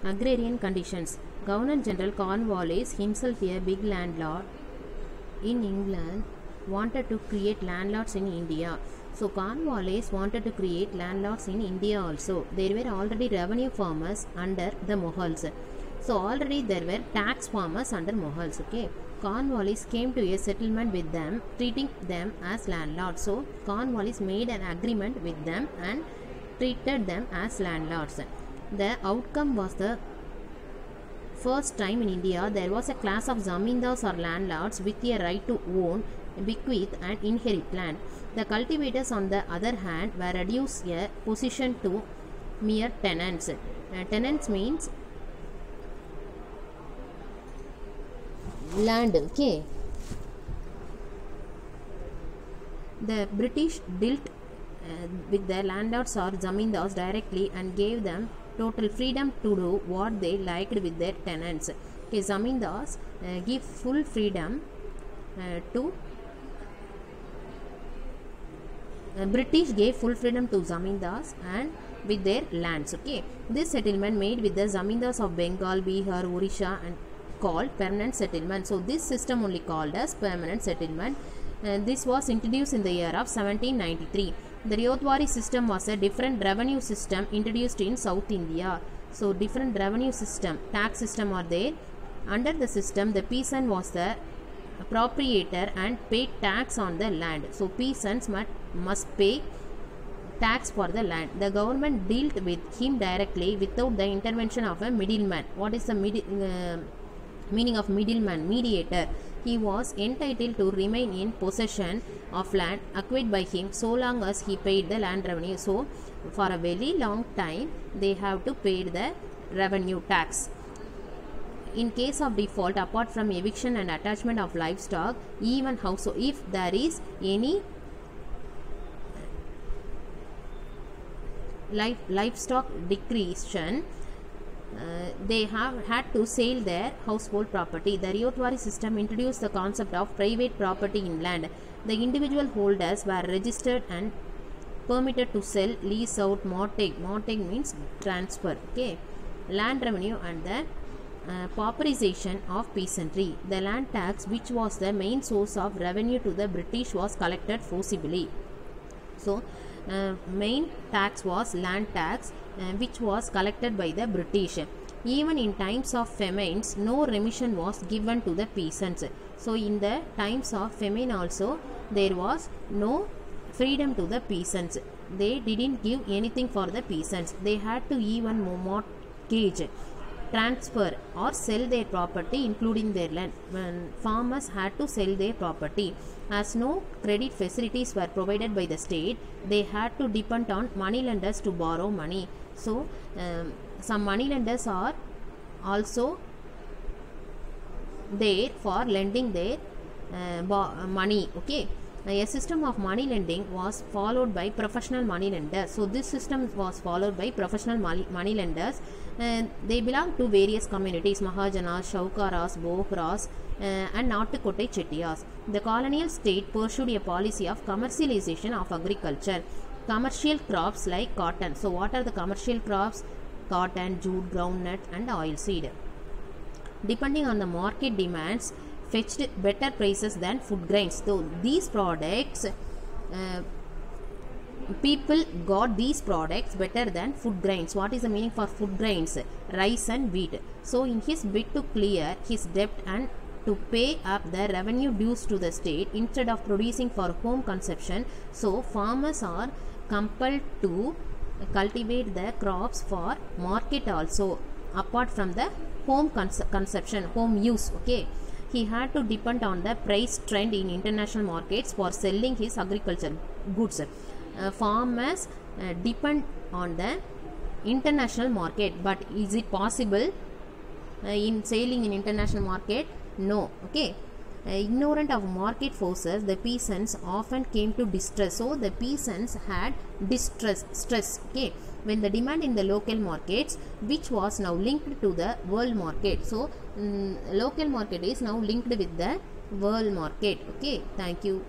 Agrarian conditions. Governor General Cornwallis, himself a big landlord in England, wanted to create landlords in India. So Cornwallis wanted to create landlords in India also. There were already revenue farmers under the Mughals. So already there were tax farmers under Mughals. Okay. Cornwallis came to a settlement with them, treating them as landlords. So Cornwallis made an agreement with them and treated them as landlords. The outcome was the first time in India there was a class of zamindars or landlords with a right to own, bequeath and inherit land. The cultivators on the other hand were reduced a position to mere tenants. Tenants means land. Okay. The British dealt with the landlords or zamindars directly and gave them total freedom to do what they liked with their tenants. Okay, zamindars give full freedom to British gave full freedom to zamindars and with their lands. Okay, this settlement made with the zamindars of Bengal, Bihar, Orissa and called permanent settlement. So this system only called as permanent settlement. This was introduced in the year of 1793. The Ryotwari system was a different revenue system introduced in South India. So different revenue system, tax system are there. Under the system, the peasant was the proprietor and paid tax on the land. So peasants must pay tax for the land. The government dealt with him directly without the intervention of a middleman. What is the meaning of middleman? Mediator. He was entitled to remain in possession of land acquired by him so long as he paid the land revenue. So for a very long time they have to pay the revenue tax. In case of default, apart from eviction and attachment of livestock, even household, if there is any livestock decretion, they have had to sell their household property. The Ryotwari system introduced the concept of private property in land. The individual holders were registered and permitted to sell, lease out, mortgage. Mortgage means transfer. Okay, land revenue and the pauperization of peasantry. The land tax, which was the main source of revenue to the British, was collected forcibly. So main tax was land tax, which was collected by the British. Even in times of famines, no remission was given to the peasants. So in the times of famine also, there was no freedom to the peasants. They didn't give anything for the peasants. They had to even mortgage, transfer or sell their property including their land. When farmers had to sell their property, as no credit facilities were provided by the state, they had to depend on moneylenders to borrow money. So some moneylenders are also there for lending their money. Okay, a system of money lending was followed by professional money lenders. So this system was followed by professional money lenders. They belong to various communities: Mahajanas, Shaukaras, Bohras and Nattukotai Chettiars. The colonial state pursued a policy of commercialization of agriculture. Commercial crops like cotton. So what are the commercial crops? Cotton, jute, groundnut and oilseed. Depending on the market demands, fetched better prices than food grains. So these products, people got these products better than food grains. What is the meaning for food grains? Rice and wheat. So in his bid to clear his debt and to pay up the revenue dues to the state instead of producing for home consumption, so farmers are compelled to cultivate the crops for market also, apart from the home consumption, home use. Okay, he had to depend on the price trend in international markets for selling his agriculture goods. Farmers depend on the international market, but is it possible in selling in international market? No. Okay, ignorant of market forces, the peasants often came to distress. So the peasants had stress. Okay, when the demand in the local markets, which was now linked to the world market. So local market is now linked with the world market. Okay, thank you.